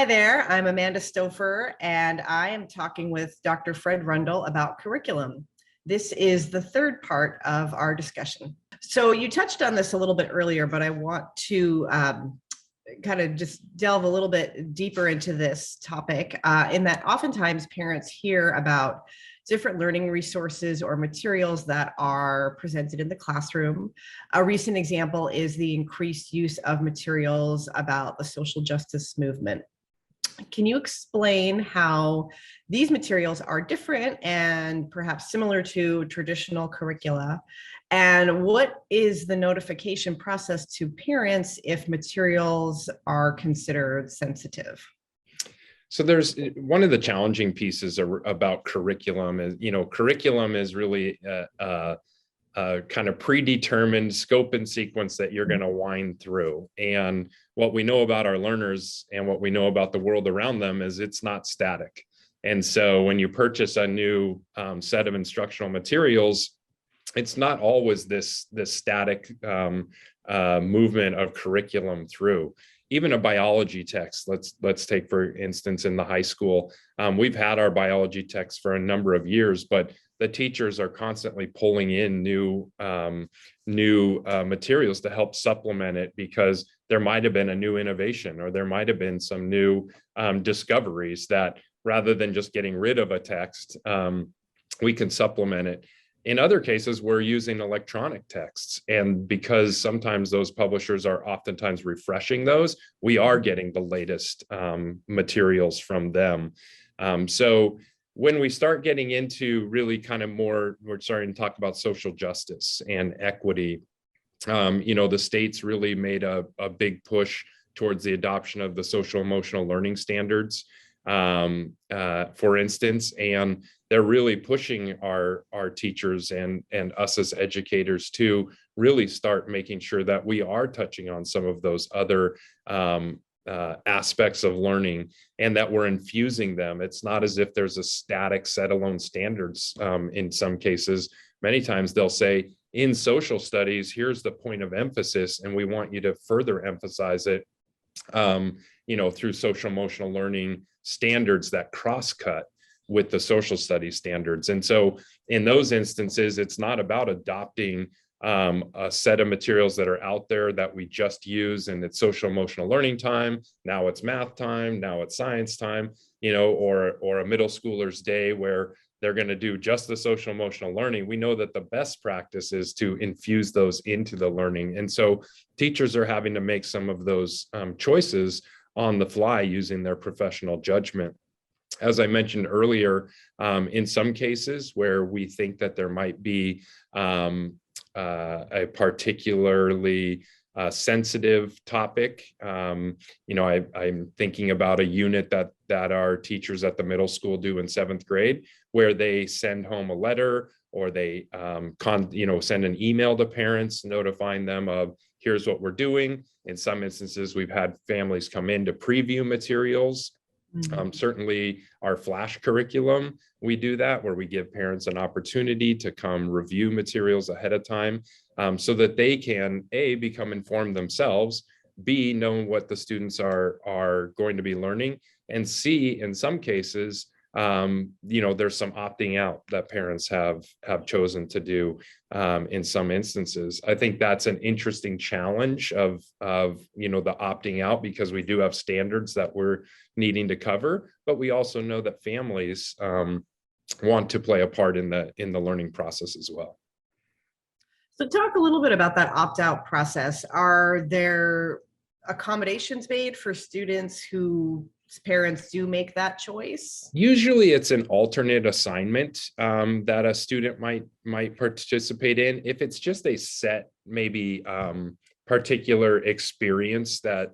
there, I'm Amanda Stouffer, and I am talking with Dr. Fred Rundle about curriculum. This is the third part of our discussion. So you touched on this a little bit earlier, but I want to kind of just delve a little bit deeper into this topic in that oftentimes parents hear about different learning resources or materials that are presented in the classroom. A recent example is the increased use of materials about the social justice movement. Can you explain how these materials are different and perhaps similar to traditional curricula? And what is the notification process to parents if materials are considered sensitive? So there's one of the challenging pieces about curriculum is, curriculum is really a kind of predetermined scope and sequence that you're going to wind through. And what we know about our learners and what we know about the world around them is it's not static. And so when you purchase a new set of instructional materials, it's not always this static movement of curriculum through. Even a biology text, let's take, for instance, in the high school, we've had our biology text for a number of years, but the teachers are constantly pulling in new materials to help supplement it, because there might have been a new innovation, or there might have been some new discoveries that, rather than just getting rid of a text, we can supplement it. In other cases, we're using electronic texts, and because sometimes those publishers are oftentimes refreshing those, we are getting the latest materials from them. So when we start getting into really kind of more, we're starting to talk about social justice and equity, the states really made a big push towards the adoption of the social emotional learning standards, for instance, and they're really pushing our teachers and us as educators to really start making sure that we are touching on some of those other aspects of learning, and that we're infusing them. It's not as if there's a static set alone standards. In some cases, many times they'll say, in social studies, here's the point of emphasis, and we want you to further emphasize it, through social emotional learning standards that cross-cut with the social studies standards. And so in those instances, it's not about adopting a set of materials that are out there that we just use, and it's social emotional learning time, now it's math time, now it's science time, or a middle schooler's day where they're going to do just the social emotional learning. We know that the best practice is to infuse those into the learning. And so teachers are having to make some of those choices on the fly using their professional judgment. As I mentioned earlier, in some cases where we think that there might be a particularly sensitive topic, I'm thinking about a unit that our teachers at the middle school do in 7th grade, where they send home a letter, or they send an email to parents notifying them of, here's what we're doing. In some instances, we've had families come in to preview materials. Certainly our flash curriculum, we do that, where we give parents an opportunity to come review materials ahead of time, so that they can, A, become informed themselves, B, know what the students are going to be learning, and C, in some cases, there's some opting out that parents have chosen to do in some instances. I think that's an interesting challenge of the opting out, because we do have standards that we're needing to cover, but we also know that families want to play a part in the learning process as well. So talk a little bit about that opt-out process. Are there accommodations made for students whose parents do make that choice? Usually it's an alternate assignment that a student might participate in. If it's just a set, maybe particular experience that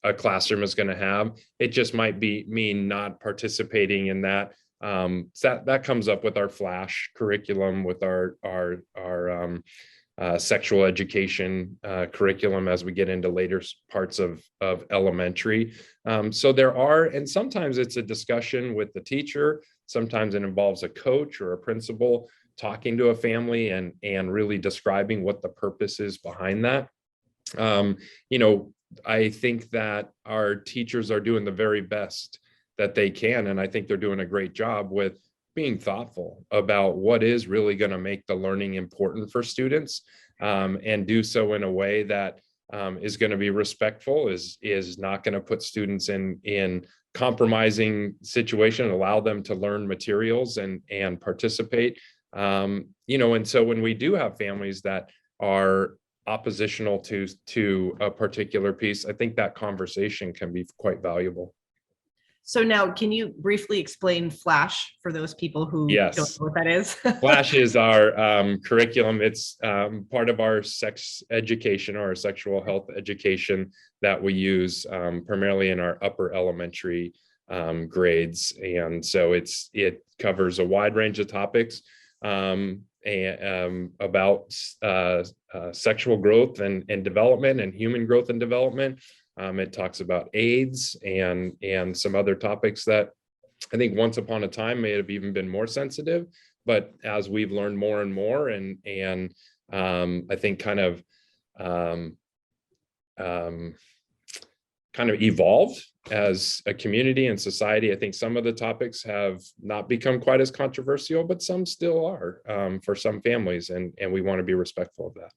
a classroom is going to have, it just might mean not participating in that. That comes up with our flash curriculum, with our sexual education curriculum as we get into later parts of elementary. So there are, and sometimes it's a discussion with the teacher. Sometimes it involves a coach or a principal talking to a family and really describing what the purpose is behind that. I think that our teachers are doing the very best that they can. And I think they're doing a great job with being thoughtful about what is really going to make the learning important for students, and do so in a way that is going to be respectful, is not going to put students in compromising situation, allow them to learn materials and participate. And so when we do have families that are oppositional to a particular piece, I think that conversation can be quite valuable. So now, can you briefly explain Flash for those people who don't know Yes. what that is? Flash is our curriculum. It's part of our sex education or our sexual health education that we use primarily in our upper elementary grades. And so it covers a wide range of topics about sexual growth and development and human growth and development. It talks about AIDS and some other topics that I think once upon a time may have even been more sensitive, but as we've learned more and more, and I think kind of evolved as a community and society, I think some of the topics have not become quite as controversial, but some still are for some families, and we want to be respectful of that.